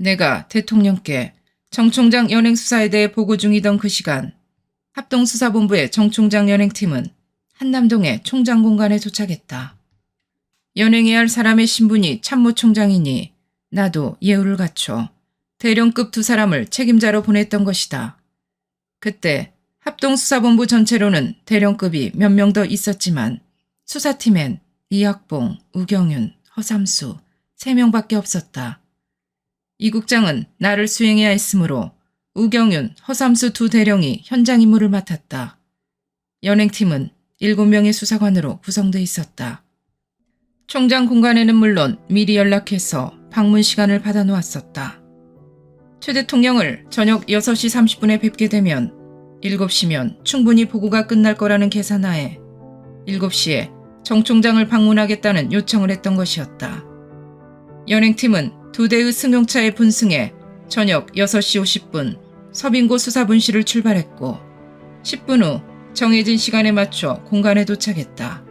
내가 대통령께 정 총장 연행 수사에 대해 보고 중이던 그 시간, 합동수사본부의 정 총장 연행팀은 한남동의 총장 공간에 도착했다. 연행해야 할 사람의 신분이 참모총장이니 나도 예우를 갖춰 대령급 두 사람을 책임자로 보냈던 것이다. 그때 합동수사본부 전체로는 대령급이 몇 명 더 있었지만 수사팀엔 이학봉, 우경윤, 허삼수 3명밖에 없었다. 이 국장은 나를 수행해야 했으므로 우경윤, 허삼수 두 대령이 현장 임무를 맡았다. 연행팀은 7명의 수사관으로 구성돼 있었다. 총장 공간에는 물론 미리 연락해서 방문 시간을 받아놓았었다. 최 대통령을 저녁 6시 30분에 뵙게 되면 7시면 충분히 보고가 끝날 거라는 계산하에 7시에 정 총장을 방문하겠다는 요청을 했던 것이었다. 연행팀은 2대의 승용차에 분승해 저녁 6시 50분 서빙고 수사분실을 출발했고 10분 후 정해진 시간에 맞춰 공간에 도착했다.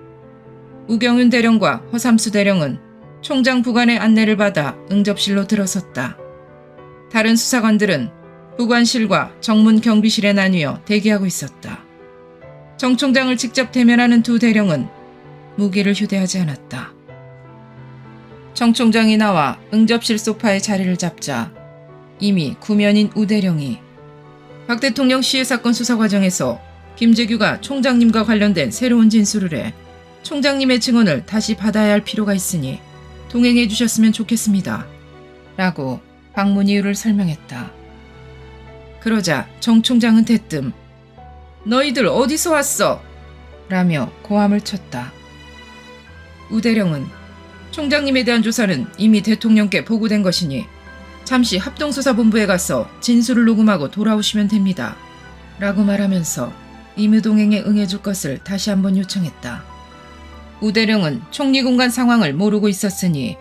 우경윤 대령과 허삼수 대령은 총장 부관의 안내를 받아 응접실로 들어섰다. 다른 수사관들은 부관실과 정문 경비실에 나뉘어 대기하고 있었다. 정 총장을 직접 대면하는 두 대령은 무기를 휴대하지 않았다. 정 총장이 나와 응접실 소파에 자리를 잡자 이미 구면인 우 대령이 박 대통령 시해 사건 수사 과정에서 김재규가 총장님과 관련된 새로운 진술을 해 총장님의 증언을 다시 받아야 할 필요가 있으니 동행해 주셨으면 좋겠습니다. 라고 방문 이유를 설명했다. 그러자 정 총장은 대뜸 너희들 어디서 왔어? 라며 고함을 쳤다. 우 대령은 총장님에 대한 조사는 이미 대통령께 보고된 것이니 잠시 합동수사본부에 가서 진술을 녹음하고 돌아오시면 됩니다. 라고 말하면서 임의동행에 응해줄 것을 다시 한번 요청했다. 우 대령은 총리 공간 상황을 모르고 있었으니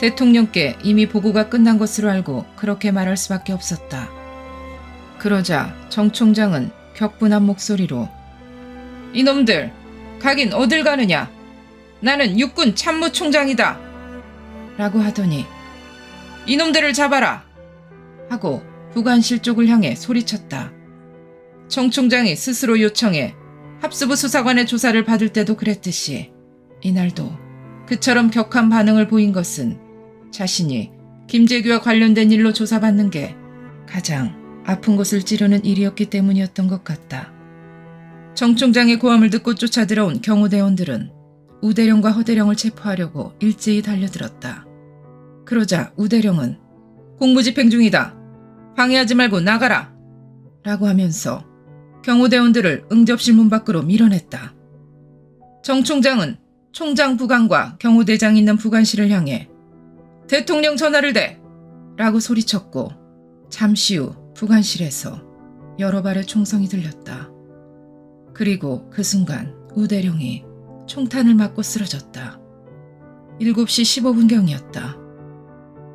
대통령께 이미 보고가 끝난 것으로 알고 그렇게 말할 수밖에 없었다. 그러자 정 총장은 격분한 목소리로 이놈들 가긴 어딜 가느냐? 나는 육군 참모총장이다. 라고 하더니 이놈들을 잡아라. 하고 부관실 쪽을 향해 소리쳤다. 정 총장이 스스로 요청해 합수부 수사관의 조사를 받을 때도 그랬듯이 이날도 그처럼 격한 반응을 보인 것은 자신이 김재규와 관련된 일로 조사받는 게 가장 아픈 곳을 찌르는 일이었기 때문이었던 것 같다. 정 총장의 고함을 듣고 쫓아들어온 경호대원들은 우 대령과 허 대령을 체포하려고 일제히 달려들었다. 그러자 우 대령은 공무집행 중이다. 방해하지 말고 나가라. 라고 하면서 경호대원들을 응접실 문 밖으로 밀어냈다. 정 총장은 총장 부관과 경호대장이 있는 부관실을 향해 대통령 전화를 대! 라고 소리쳤고 잠시 후 부관실에서 여러 발의 총성이 들렸다. 그리고 그 순간 우 대령이 총탄을 맞고 쓰러졌다. 7시 15분경이었다.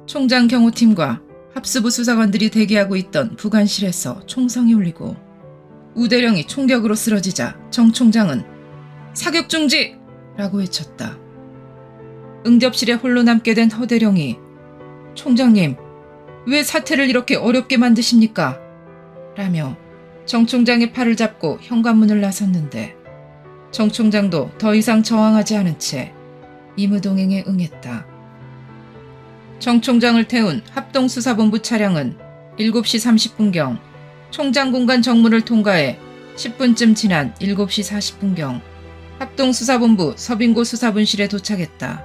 총장 경호팀과 합수부 수사관들이 대기하고 있던 부관실에서 총성이 울리고 우 대령이 총격으로 쓰러지자 정 총장은 사격 중지! 라고 외쳤다. 응접실에 홀로 남게 된 허 대령이 총장님, 왜 사태를 이렇게 어렵게 만드십니까? 라며 정 총장의 팔을 잡고 현관문을 나섰는데 정 총장도 더 이상 저항하지 않은 채 임의동행에 응했다. 정 총장을 태운 합동수사본부 차량은 7시 30분경 총장 공간 정문을 통과해 10분쯤 지난 7시 40분경 합동수사본부 서빙고 수사분실에 도착했다.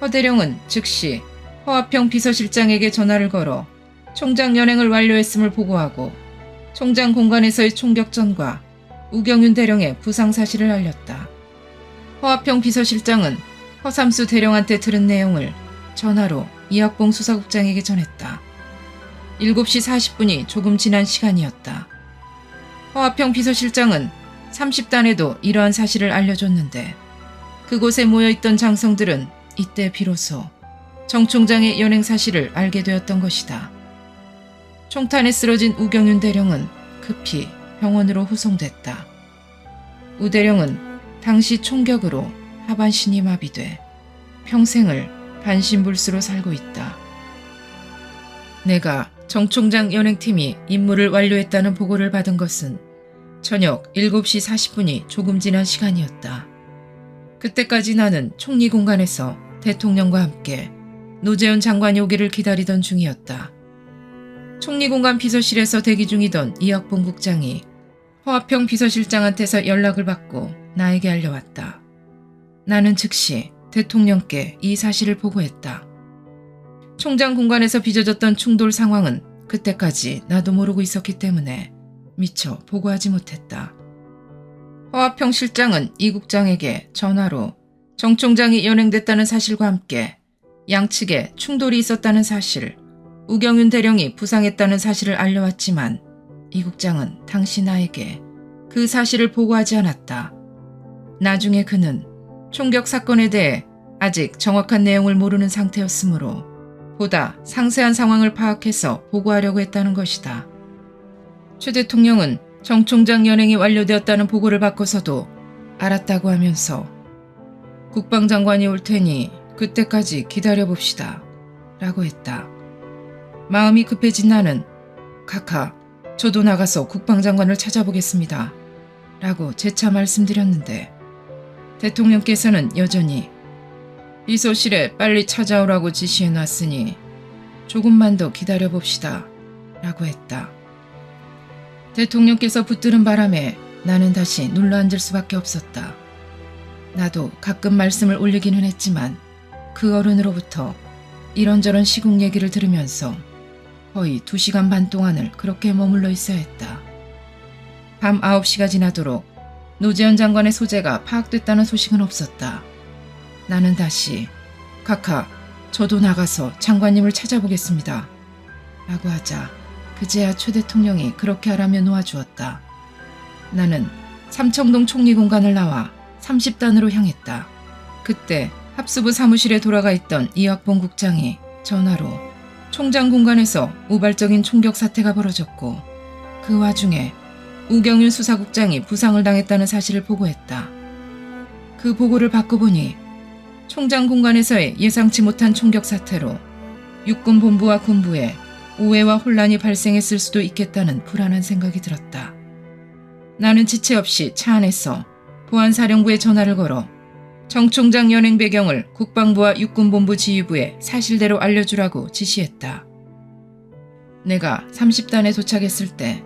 허 대령은 즉시 허화평 비서실장에게 전화를 걸어 총장 연행을 완료했음을 보고하고 총장 공간에서의 총격전과 우경윤 대령의 부상 사실을 알렸다. 허화평 비서실장은 허삼수 대령한테 들은 내용을 전화로 이학봉 수사국장에게 전했다. 7시 40분이 조금 지난 시간이었다. 허화평 비서실장은 30단에도 이러한 사실을 알려줬는데 그곳에 모여있던 장성들은 이때 비로소 정 총장의 연행 사실을 알게 되었던 것이다. 총탄에 쓰러진 우경윤 대령은 급히 병원으로 후송됐다. 우 대령은 당시 총격으로 하반신이 마비돼 평생을 반신불수로 살고 있다. 내가 정 총장 연행팀이 임무를 완료했다는 보고를 받은 것은 저녁 7시 40분이 조금 지난 시간이었다. 그때까지 나는 총리 공간에서 대통령과 함께 노재현 장관이 오기를 기다리던 중이었다. 총리 공간 비서실에서 대기 중이던 이학봉 국장이 허화평 비서실장한테서 연락을 받고 나에게 알려왔다. 나는 즉시 대통령께 이 사실을 보고했다. 총장 공간에서 빚어졌던 충돌 상황은 그때까지 나도 모르고 있었기 때문에 미처 보고하지 못했다. 허화평 실장은 이 국장에게 전화로 정 총장이 연행됐다는 사실과 함께 양측에 충돌이 있었다는 사실, 우경윤 대령이 부상했다는 사실을 알려왔지만 이 국장은 당시 나에게 그 사실을 보고하지 않았다. 나중에 그는 총격 사건에 대해 아직 정확한 내용을 모르는 상태였으므로 보다 상세한 상황을 파악해서 보고하려고 했다는 것이다. 최 대통령은 정 총장 연행이 완료되었다는 보고를 받고서도 알았다고 하면서 국방장관이 올 테니 그때까지 기다려봅시다 라고 했다. 마음이 급해진 나는 카카, 저도 나가서 국방장관을 찾아보겠습니다 라고 재차 말씀드렸는데 대통령께서는 여전히 비서실에 빨리 찾아오라고 지시해놨으니 조금만 더 기다려봅시다 라고 했다. 대통령께서 붙드는 바람에 나는 다시 눌러앉을 수밖에 없었다. 나도 가끔 말씀을 올리기는 했지만 그 어른으로부터 이런저런 시국 얘기를 들으면서 거의 2시간 반 동안을 그렇게 머물러 있어야 했다. 밤 9시가 지나도록 노재현 장관의 소재가 파악됐다는 소식은 없었다. 나는 다시 카카, 저도 나가서 장관님을 찾아보겠습니다 라고 하자 그제야 최 대통령이 그렇게 하라며 놓아주었다. 나는 삼청동 총리 공간을 나와 30단으로 향했다. 그때 합수부 사무실에 돌아가 있던 이학봉 국장이 전화로 총장 공간에서 우발적인 총격 사태가 벌어졌고 그 와중에 우경윤 수사국장이 부상을 당했다는 사실을 보고했다. 그 보고를 받고 보니 총장 공간에서의 예상치 못한 총격 사태로 육군 본부와 군부에 오해와 혼란이 발생했을 수도 있겠다는 불안한 생각이 들었다. 나는 지체 없이 차 안에서 보안사령부에 전화를 걸어 정 총장 연행 배경을 국방부와 육군본부 지휘부에 사실대로 알려주라고 지시했다. 내가 30단에 도착했을 때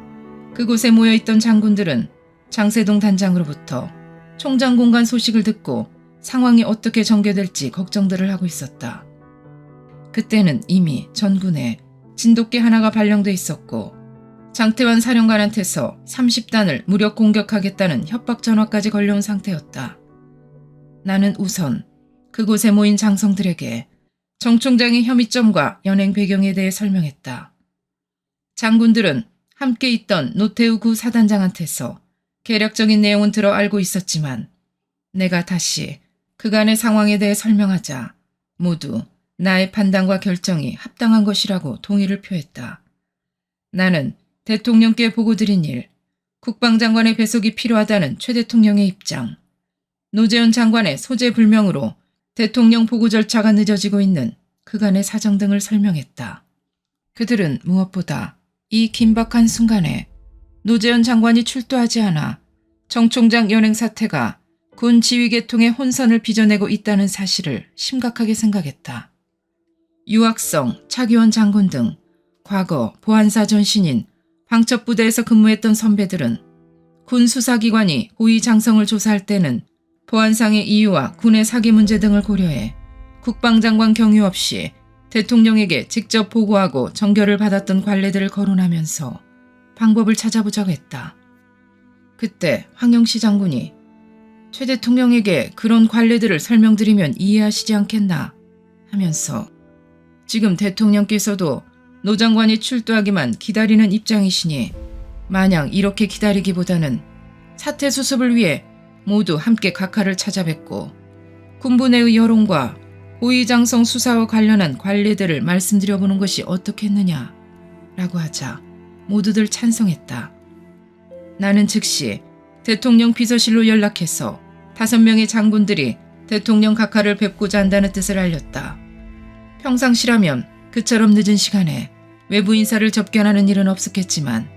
그곳에 모여있던 장군들은 장세동 단장으로부터 총장 공간 소식을 듣고 상황이 어떻게 전개될지 걱정들을 하고 있었다. 그때는 이미 전군에 진돗개 하나가 발령돼 있었고 장태환 사령관한테서 30단을 무력 공격하겠다는 협박 전화까지 걸려온 상태였다. 나는 우선 그곳에 모인 장성들에게 정 총장의 혐의점과 연행 배경에 대해 설명했다. 장군들은 함께 있던 노태우 구 사단장한테서 개략적인 내용은 들어 알고 있었지만 내가 다시 그간의 상황에 대해 설명하자 모두 나의 판단과 결정이 합당한 것이라고 동의를 표했다. 나는 대통령께 보고드린 일, 국방장관의 배속이 필요하다는 최 대통령의 입장, 노재현 장관의 소재 불명으로 대통령 보고 절차가 늦어지고 있는 그간의 사정 등을 설명했다. 그들은 무엇보다 이 긴박한 순간에 노재현 장관이 출두하지 않아 정 총장 연행 사태가 군 지휘 계통의 혼선을 빚어내고 있다는 사실을 심각하게 생각했다. 유학성, 차기원 장군 등 과거 보안사 전신인 방첩부대에서 근무했던 선배들은 군 수사기관이 고위 장성을 조사할 때는 보안상의 이유와 군의 사기 문제 등을 고려해 국방장관 경유 없이 대통령에게 직접 보고하고 정결을 받았던 관례들을 거론하면서 방법을 찾아보자고 했다. 그때 황영시 장군이 최 대통령에게 그런 관례들을 설명드리면 이해하시지 않겠나 하면서 지금 대통령께서도 노 장관이 출두하기만 기다리는 입장이시니 마냥 이렇게 기다리기보다는 사태 수습을 위해 모두 함께 각하를 찾아뵙고 군부 내의 여론과 고위장성 수사와 관련한 관례들을 말씀드려보는 것이 어떻겠느냐라고 하자 모두들 찬성했다. 나는 즉시 대통령 비서실로 연락해서 5명의 장군들이 대통령 각하를 뵙고자 한다는 뜻을 알렸다. 평상시라면 그처럼 늦은 시간에 외부 인사를 접견하는 일은 없었겠지만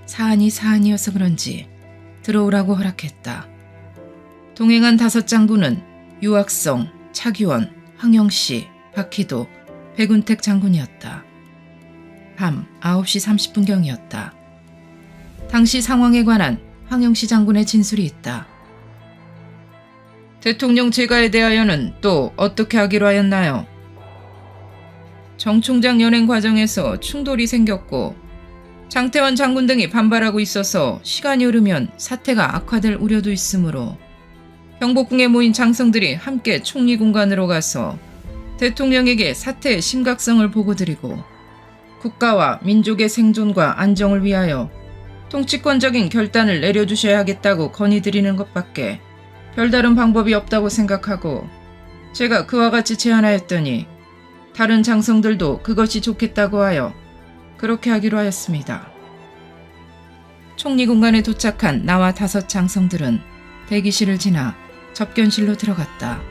사안이 사안이어서 그런지 들어오라고 허락했다. 동행한 5장군은 유학성, 차기원, 황영씨, 박희도, 백운택 장군이었다. 밤 9시 30분경이었다. 당시 상황에 관한 황영씨 장군의 진술이 있다. 대통령 재가에 대하여는 또 어떻게 하기로 하였나요? 정 총장 연행 과정에서 충돌이 생겼고 장태원 장군 등이 반발하고 있어서 시간이 흐르면 사태가 악화될 우려도 있으므로 경복궁에 모인 장성들이 함께 총리 공간으로 가서 대통령에게 사태의 심각성을 보고드리고 국가와 민족의 생존과 안정을 위하여 통치권적인 결단을 내려주셔야 하겠다고 건의드리는 것밖에 별다른 방법이 없다고 생각하고 제가 그와 같이 제안하였더니 다른 장성들도 그것이 좋겠다고 하여 그렇게 하기로 하였습니다. 총리 공간에 도착한 나와 5 장성들은 대기실을 지나 접견실로 들어갔다.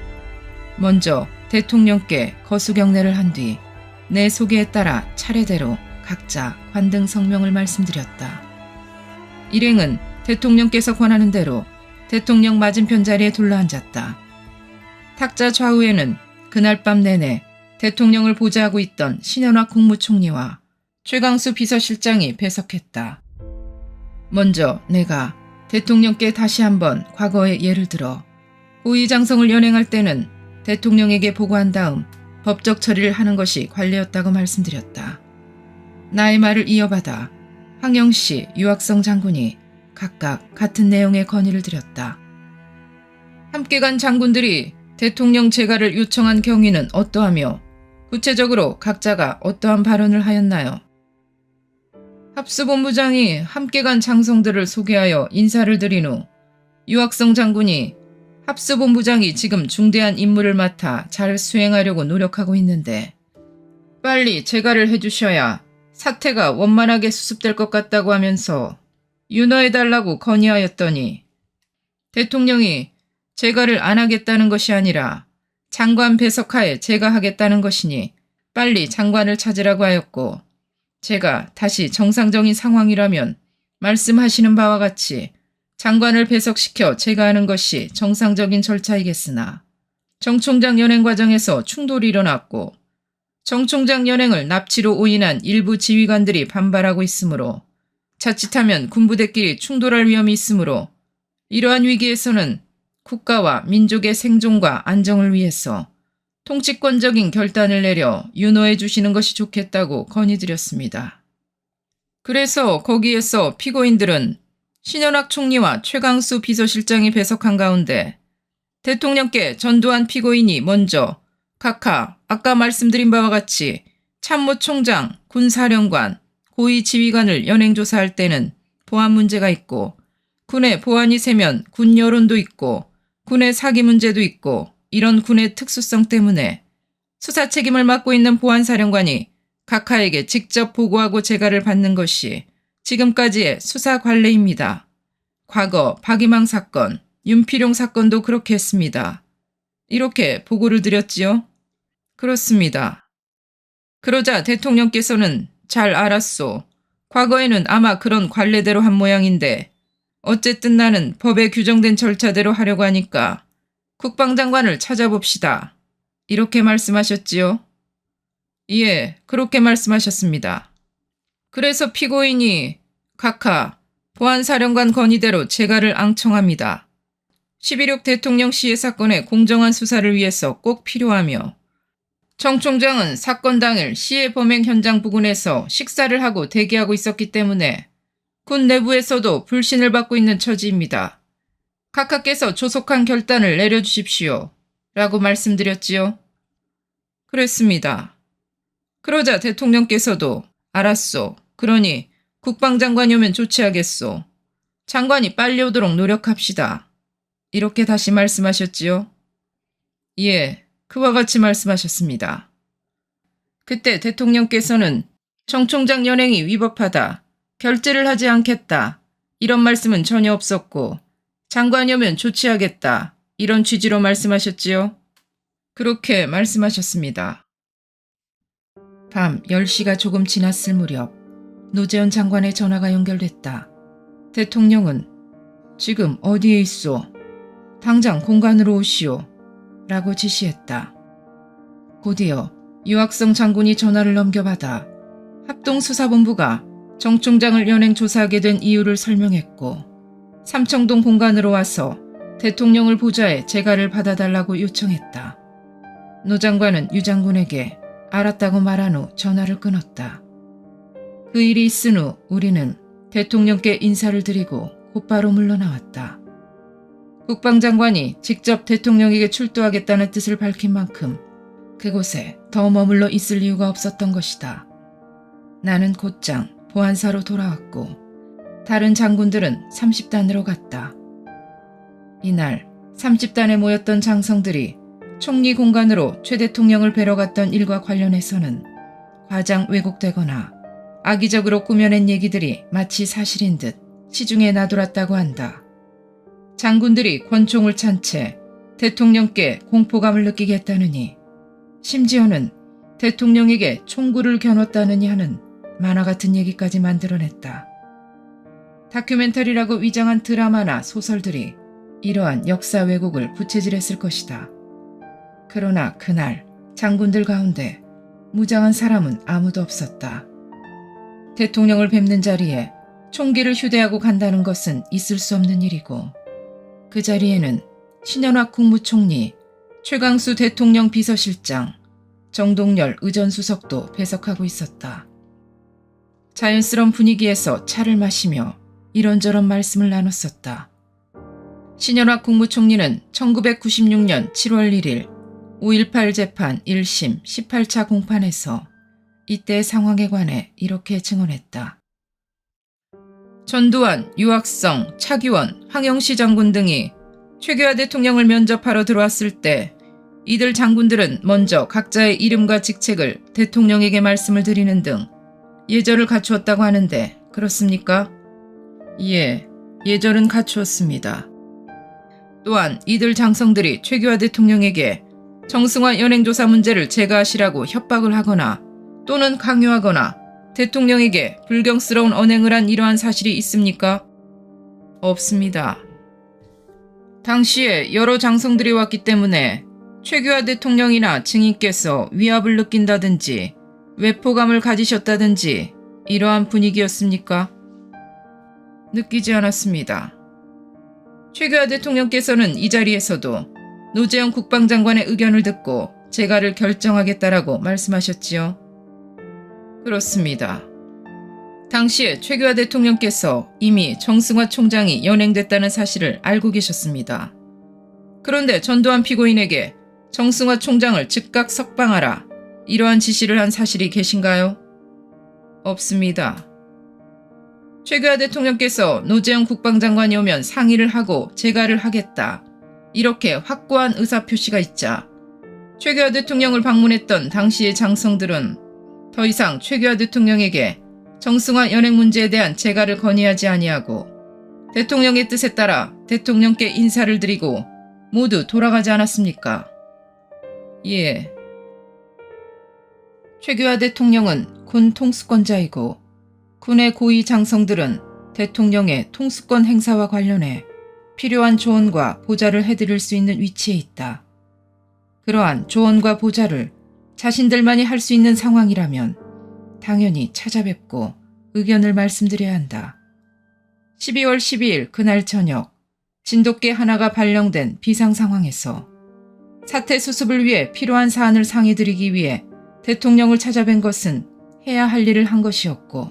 먼저 대통령께 거수경례를 한 뒤 내 소개에 따라 차례대로 각자 관등 성명을 말씀드렸다. 일행은 대통령께서 권하는 대로 대통령 맞은편 자리에 둘러앉았다. 탁자 좌우에는 그날 밤 내내 대통령을 보좌하고 있던 신현학 국무총리와 최강수 비서실장이 배석했다. 먼저 내가 대통령께 다시 한번 과거의 예를 들어 고위장성을 연행할 때는 대통령에게 보고한 다음 법적 처리를 하는 것이 관례였다고 말씀드렸다. 나의 말을 이어받아 황영씨, 유학성 장군이 각각 같은 내용의 건의를 드렸다. 함께 간 장군들이 대통령 재가를 요청한 경위는 어떠하며 구체적으로 각자가 어떠한 발언을 하였나요? 합수본부장이 함께 간 장성들을 소개하여 인사를 드린 후 유학성 장군이 합수본부장이 지금 중대한 임무를 맡아 잘 수행하려고 노력하고 있는데 빨리 재가를 해주셔야 사태가 원만하게 수습될 것 같다고 하면서 윤허해달라고 건의하였더니 대통령이 재가를 안 하겠다는 것이 아니라 장관 배석하에 제가 하겠다는 것이니 빨리 장관을 찾으라고 하였고 제가 다시 정상적인 상황이라면 말씀하시는 바와 같이 장관을 배석시켜 제가 하는 것이 정상적인 절차이겠으나 정 총장 연행 과정에서 충돌이 일어났고 정 총장 연행을 납치로 오인한 일부 지휘관들이 반발하고 있으므로 자칫하면 군부대끼리 충돌할 위험이 있으므로 이러한 위기에서는 국가와 민족의 생존과 안정을 위해서 통치권적인 결단을 내려 윤호해 주시는 것이 좋겠다고 건의드렸습니다. 그래서 거기에서 피고인들은 신현학 총리와 최강수 비서실장이 배석한 가운데 대통령께 전두환 피고인이 먼저 각하 아까 말씀드린 바와 같이 참모총장, 군사령관, 고위지휘관을 연행조사할 때는 보안 문제가 있고 군의 보안이 세면 군 여론도 있고 군의 사기 문제도 있고 이런 군의 특수성 때문에 수사 책임을 맡고 있는 보안사령관이 각하에게 직접 보고하고 재가를 받는 것이 지금까지의 수사 관례입니다. 과거 박이망 사건, 윤필용 사건도 그렇게 했습니다. 이렇게 보고를 드렸지요? 그렇습니다. 그러자 대통령께서는 잘 알았소. 과거에는 아마 그런 관례대로 한 모양인데 어쨌든 나는 법에 규정된 절차대로 하려고 하니까 국방장관을 찾아봅시다. 이렇게 말씀하셨지요? 예, 그렇게 말씀하셨습니다. 그래서 피고인이 각하, 보안사령관 건의대로 재가를 앙청합니다. 11.6 대통령 시해 사건의 공정한 수사를 위해서 꼭 필요하며 정 총장은 사건 당일 시해 범행 현장 부근에서 식사를 하고 대기하고 있었기 때문에 군 내부에서도 불신을 받고 있는 처지입니다. 각하께서 조속한 결단을 내려주십시오. 라고 말씀드렸지요. 그랬습니다. 그러자 대통령께서도 알았소. 그러니 국방장관이 오면 조치하겠소. 장관이 빨리 오도록 노력합시다. 이렇게 다시 말씀하셨지요? 예, 그와 같이 말씀하셨습니다. 그때 대통령께서는 정 총장 연행이 위법하다. 결재를 하지 않겠다. 이런 말씀은 전혀 없었고 장관이 오면 조치하겠다. 이런 취지로 말씀하셨지요? 그렇게 말씀하셨습니다. 밤 10시가 조금 지났을 무렵 노재현 장관의 전화가 연결됐다. 대통령은 지금 어디에 있소? 당장 공간으로 오시오. 라고 지시했다. 곧이어 유학성 장군이 전화를 넘겨받아 합동수사본부가 정 총장을 연행 조사하게 된 이유를 설명했고 삼청동 본관으로 와서 대통령을 보좌해 재가를 받아달라고 요청했다. 노 장관은 유 장군에게 알았다고 말한 후 전화를 끊었다. 그 일이 있은 후 우리는 대통령께 인사를 드리고 곧바로 물러나왔다. 국방장관이 직접 대통령에게 출두하겠다는 뜻을 밝힌 만큼 그곳에 더 머물러 있을 이유가 없었던 것이다. 나는 곧장 보안사로 돌아왔고 다른 장군들은 30단으로 갔다. 이날 30단에 모였던 장성들이 총리 공간으로 최 대통령을 뵈러 갔던 일과 관련해서는 과장 왜곡되거나 악의적으로 꾸며낸 얘기들이 마치 사실인 듯 시중에 나돌았다고 한다. 장군들이 권총을 찬 채 대통령께 공포감을 느끼게 했다느니 심지어는 대통령에게 총구를 겨눴다느니 하는 만화 같은 얘기까지 만들어냈다. 다큐멘터리라고 위장한 드라마나 소설들이 이러한 역사 왜곡을 부채질했을 것이다. 그러나 그날 장군들 가운데 무장한 사람은 아무도 없었다. 대통령을 뵙는 자리에 총기를 휴대하고 간다는 것은 있을 수 없는 일이고 그 자리에는 신현학 국무총리, 최강수 대통령 비서실장, 정동열 의전수석도 배석하고 있었다. 자연스러운 분위기에서 차를 마시며 이런저런 말씀을 나눴었다. 신현학 국무총리는 1996년 7월 1일 5.18 재판 1심 18차 공판에서 이때의 상황에 관해 이렇게 증언했다. 전두환, 유학성, 차기원, 황영시 장군 등이 최규하 대통령을 면접하러 들어왔을 때 이들 장군들은 먼저 각자의 이름과 직책을 대통령에게 말씀을 드리는 등 예절을 갖추었다고 하는데 그렇습니까? 예, 예절은 갖추었습니다. 또한 이들 장성들이 최규하 대통령에게 정승화 연행조사 문제를 제거하시라고 협박을 하거나 또는 강요하거나 대통령에게 불경스러운 언행을 한 이러한 사실이 있습니까? 없습니다. 당시에 여러 장성들이 왔기 때문에 최규하 대통령이나 증인께서 위압을 느낀다든지 외포감을 가지셨다든지 이러한 분위기였습니까? 느끼지 않았습니다. 최규하 대통령께서는 이 자리에서도 노재현 국방장관의 의견을 듣고 재가를 결정하겠다라고 말씀하셨지요. 그렇습니다. 당시에 최규하 대통령께서 이미 정승화 총장이 연행됐다는 사실을 알고 계셨습니다. 그런데 전두환 피고인에게 정승화 총장을 즉각 석방하라 이러한 지시를 한 사실이 계신가요? 없습니다. 최규하 대통령께서 노재현 국방장관이 오면 상의를 하고 재가를 하겠다 이렇게 확고한 의사표시가 있자 최규하 대통령을 방문했던 당시의 장성들은 더 이상 최규하 대통령에게 정승화 연행 문제에 대한 재가를 건의하지 아니하고 대통령의 뜻에 따라 대통령께 인사를 드리고 모두 돌아가지 않았습니까? 예. 최규하 대통령은 군 통수권자이고 군의 고위 장성들은 대통령의 통수권 행사와 관련해 필요한 조언과 보좌를 해드릴 수 있는 위치에 있다. 그러한 조언과 보좌를 자신들만이 할 수 있는 상황이라면 당연히 찾아뵙고 의견을 말씀드려야 한다. 12월 12일 그날 저녁 진돗개 하나가 발령된 비상 상황에서 사태 수습을 위해 필요한 사안을 상의드리기 위해 대통령을 찾아뵌 것은 해야 할 일을 한 것이었고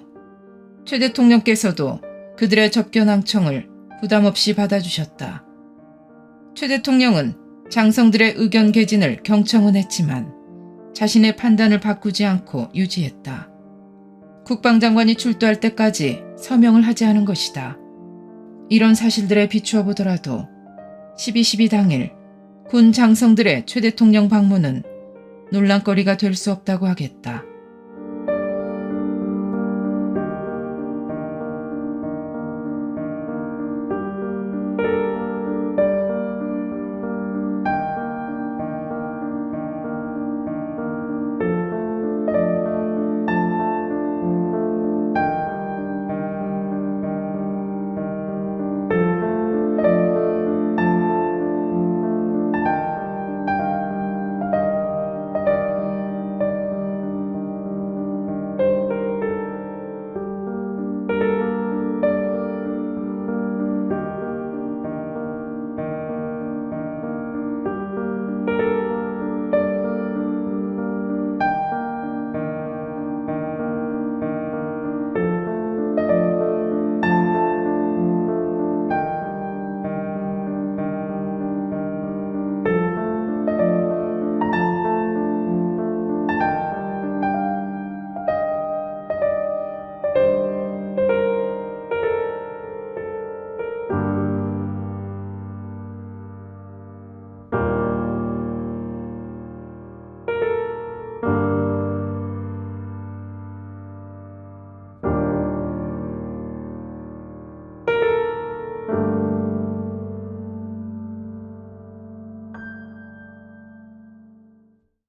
최 대통령께서도 그들의 접견항청을 부담 없이 받아주셨다. 최 대통령은 장성들의 의견 개진을 경청은 했지만 자신의 판단을 바꾸지 않고 유지했다. 국방장관이 출두할 때까지 서명을 하지 않은 것이다. 이런 사실들에 비추어 보더라도 12.12 당일 군 장성들의 최 대통령 방문은 논란거리가 될 수 없다고 하겠다.